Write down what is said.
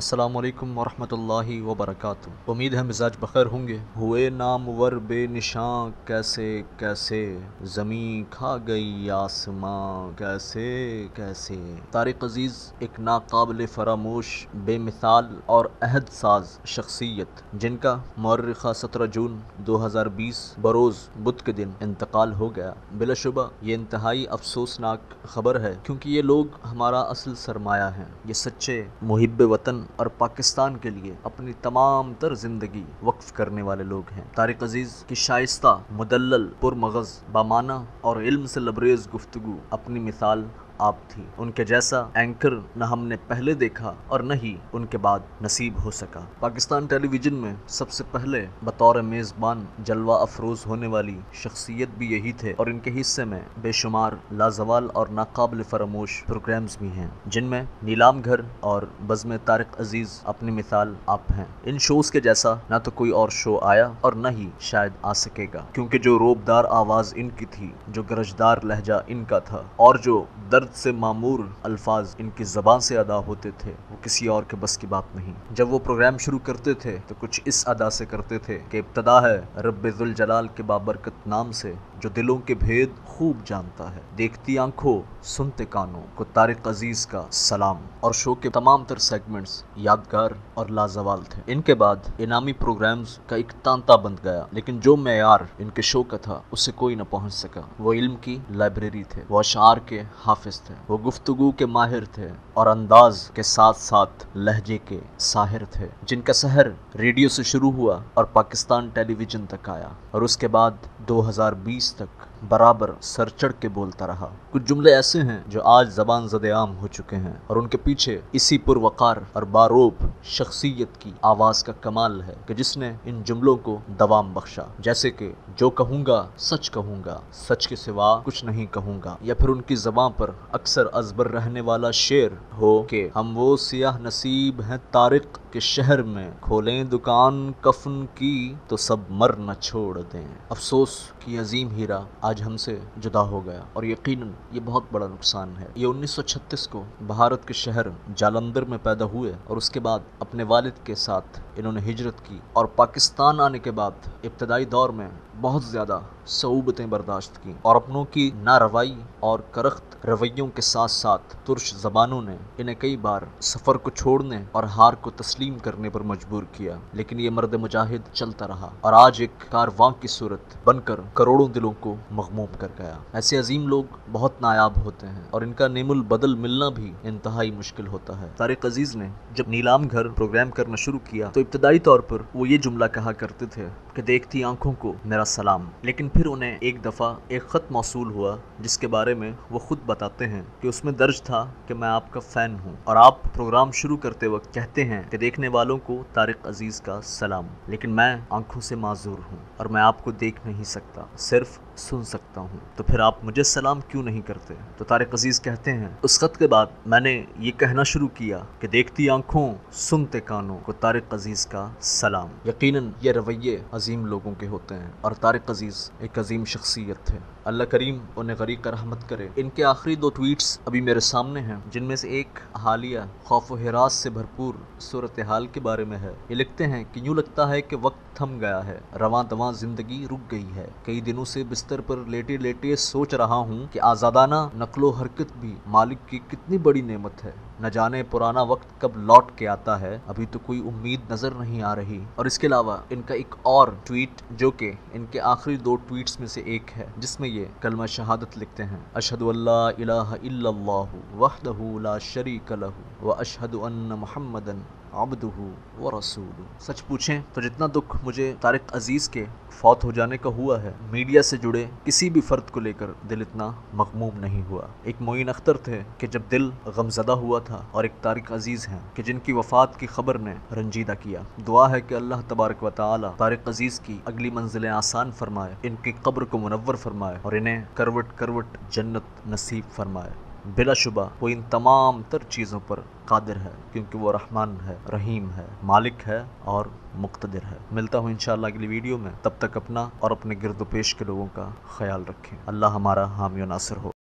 السلام علیکم ورحمۃ اللہ وبرکاتہ۔ امید ہے مزاج بخیر ہوں گے۔ ہوئے نامور بے نشاں کیسے کیسے، زمین کھا گئی آسماں کیسے کیسے۔ طارق عزیز ایک ناقابل فراموش، بے مثال اور عہد ساز شخصیت، جن کا مورخہ 17 جون 2020 بروز بدھ کے دن انتقال ہو گیا۔ بلا شبہ یہ انتہائی افسوسناک خبر ہے، کیونکہ یہ لوگ ہمارا اصل سرمایہ ہیں۔ یہ سچے محب وطن اور پاکستان کے لیے اپنی تمام تر زندگی وقف کرنے والے لوگ ہیں۔ طارق عزیز کی شائستہ، مدلل، پرمغز، بامانہ اور علم سے لبریز گفتگو اپنی مثال آپ تھی۔ ان کے جیسا اینکر نہ ہم نے پہلے دیکھا اور نہ ہی ان کے بعد نصیب ہو سکا۔ پاکستان ٹیلی ویژن میں سب سے پہلے بطور میزبان جلوہ افروز ہونے والی شخصیت بھی یہی تھے، اور ان کے حصے میں بے شمار لازوال اور ناقابل فراموش پروگرامز بھی ہیں، جن میں نیلام گھر اور بزم طارق عزیز اپنی مثال آپ ہیں۔ ان شوز کے جیسا نہ تو کوئی اور شو آیا اور نہ ہی شاید آ سکے گا، کیونکہ جو روبدار آواز ان کی تھی، جو گرجدار لہجہ ان کا تھا، اور جو درد سے معمور الفاظ ان کی زبان سے ادا ہوتے تھے، وہ کسی اور کے بس کی بات نہیں۔ جب وہ پروگرام شروع کرتے تھے تو کچھ اس ادا سے کرتے تھے کہ ابتدا ہے رب ذوالجلال کے بابرکت نام سے، جو دلوں کے بھید خوب جانتا ہے، دیکھتی آنکھوں سنتے کانوں کو طارق عزیز کا سلام۔ اور شو کے تمام تر سیگمنٹس یادگار اور لازوال تھے۔ ان کے بعد انعامی پروگرامز کا ایک تانتا بن گیا، لیکن جو معیار ان کے شو کا تھا اس سے کوئی نہ پہنچ سکا۔ وہ علم کی لائبریری تھے، وہ اشعار کے حافظ تھے، وہ گفتگو کے ماہر تھے، اور انداز کے ساتھ ساتھ لہجے کے ساحر تھے، جن کا سحر ریڈیو سے شروع ہوا اور پاکستان ٹیلی ویژن تک آیا، اور اس کے بعد 2020 تک برابر سر چڑھ کے بولتا رہا۔ کچھ جملے ایسے ہیں جو آج زبان زد عام ہو چکے ہیں، اور ان کے پیچھے اسی پروقار اور باروب شخصیت کی آواز کا کمال ہے کہ جس نے ان جملوں کو دوام بخشا، جیسے کہ جو کہوں گا سچ کے سوا کچھ نہیں کہوں گا، یا پھر ان کی زبان پر اکثر ازبر رہنے والا شعر ہو کہ ہم وہ سیاہ نصیب ہیں طارق کے شہر میں، کھولیں دکان کفن کی تو سب مر نہ چھوڑ دیں۔ افسوس کہ یہ عظیم ہیرا آج ہم سے جدا ہو گیا، اور یقیناً یہ بہت بڑا نقصان ہے۔ یہ 1936 کو بھارت کے شہر جالندھر میں پیدا ہوئے، اور اس کے بعد اپنے والد کے ساتھ انہوں نے ہجرت کی، اور پاکستان آنے کے بعد ابتدائی دور میں بہت زیادہ صعوبتیں برداشت کی، اور اپنوں کی ناروائی اور کرخت رویوں کے ساتھ ساتھ ترش زبانوں نے انہیں کئی بار سفر کو چھوڑنے اور ہار کو تسلیم کرنے پر مجبور کیا، لیکن یہ مرد مجاہد چلتا رہا، اور آج ایک کارواں کی صورت بن کر کروڑوں دلوں کو مغموم کر گیا۔ ایسے عظیم لوگ بہت نایاب ہوتے ہیں، اور ان کا نیم البدل ملنا بھی انتہائی مشکل ہوتا ہے۔ طارق عزیز نے جب نیلام گھر پروگرام کرنا شروع کیا تو ابتدائی طور پر وہ یہ جملہ کہا کرتے تھے کہ دیکھتی آنکھوں کو میرا سلام، لیکن پھر انہیں ایک دفعہ ایک خط موصول ہوا جس کے بارے میں وہ خود بتاتے ہیں کہ اس میں درج تھا کہ میں آپ کا فین ہوں، اور آپ پروگرام شروع کرتے وقت کہتے ہیں کہ دیکھنے والوں کو طارق عزیز کا سلام، لیکن میں آنکھوں سے معذور ہوں اور میں آپ کو دیکھ نہیں سکتا، صرف سن سکتا ہوں، تو پھر آپ مجھے سلام کیوں نہیں کرتے؟ تو طارق عزیز کہتے ہیں اس خط کے بعد میں نے یہ کہنا شروع کیا کہ دیکھتی آنکھوں سنتے کانوں کو طارق عزیز کا سلام۔ یقیناً یہ رویے عظیم لوگوں کے ہوتے ہیں، اور طارق عزیز ایک عظیم شخصیت تھے، اللہ کریم انہیں غریق رحمت کرے۔ ان کے آخری 2 ٹویٹس ابھی میرے سامنے ہیں، جن میں سے ایک حالیہ خوف و ہراس سے بھرپور صورتحال کے بارے میں ہے۔ یہ لکھتے ہیں کہ یوں لگتا ہے کہ وقت تھم گیا ہے، رواں دواں زندگی رک گئی ہے، کئی دنوں سے بستر پر لیٹے لیٹے سوچ رہا ہوں کہ آزادانہ نقل و حرکت بھی مالک کی کتنی بڑی نعمت ہے، نہ جانے پرانا وقت کب لوٹ کے آتا ہے، ابھی تو کوئی امید نظر نہیں آ رہی۔ اور اس کے علاوہ ان کا ایک اور ٹویٹ جو کہ ان کے آخری 2 ٹویٹس میں سے ایک ہے، جس میں یہ کلمہ شہادت لکھتے ہیں، اشہد ان لا الہ الا اللہ وحدہ لا شریک لہ واشہد ان محمدا عبدہ ورسولہ۔ سچ پوچھیں تو جتنا دکھ مجھے طارق عزیز کے فوت ہو جانے کا ہوا ہے، میڈیا سے جڑے کسی بھی فرد کو لے کر دل اتنا مغموم نہیں ہوا۔ ایک معین اختر تھے کہ جب دل غمزدہ ہوا تھا، اور ایک طارق عزیز ہیں کہ جن کی وفات کی خبر نے رنجیدہ کیا۔ دعا ہے کہ اللہ تبارک و تعالی طارق عزیز کی اگلی منزلیں آسان فرمائے، ان کی قبر کو منور فرمائے، اور انہیں کروٹ کروٹ جنت نصیب فرمائے۔ بلا شبہ وہ ان تمام تر چیزوں پر قادر ہے، کیونکہ وہ رحمان ہے، رحیم ہے، مالک ہے اور مقتدر ہے۔ ملتا ہوں انشاءاللہ اگلی ویڈیو میں، تب تک اپنا اور اپنے گرد و پیش کے لوگوں کا خیال رکھیں۔ اللہ ہمارا حامی و ناصر ہو۔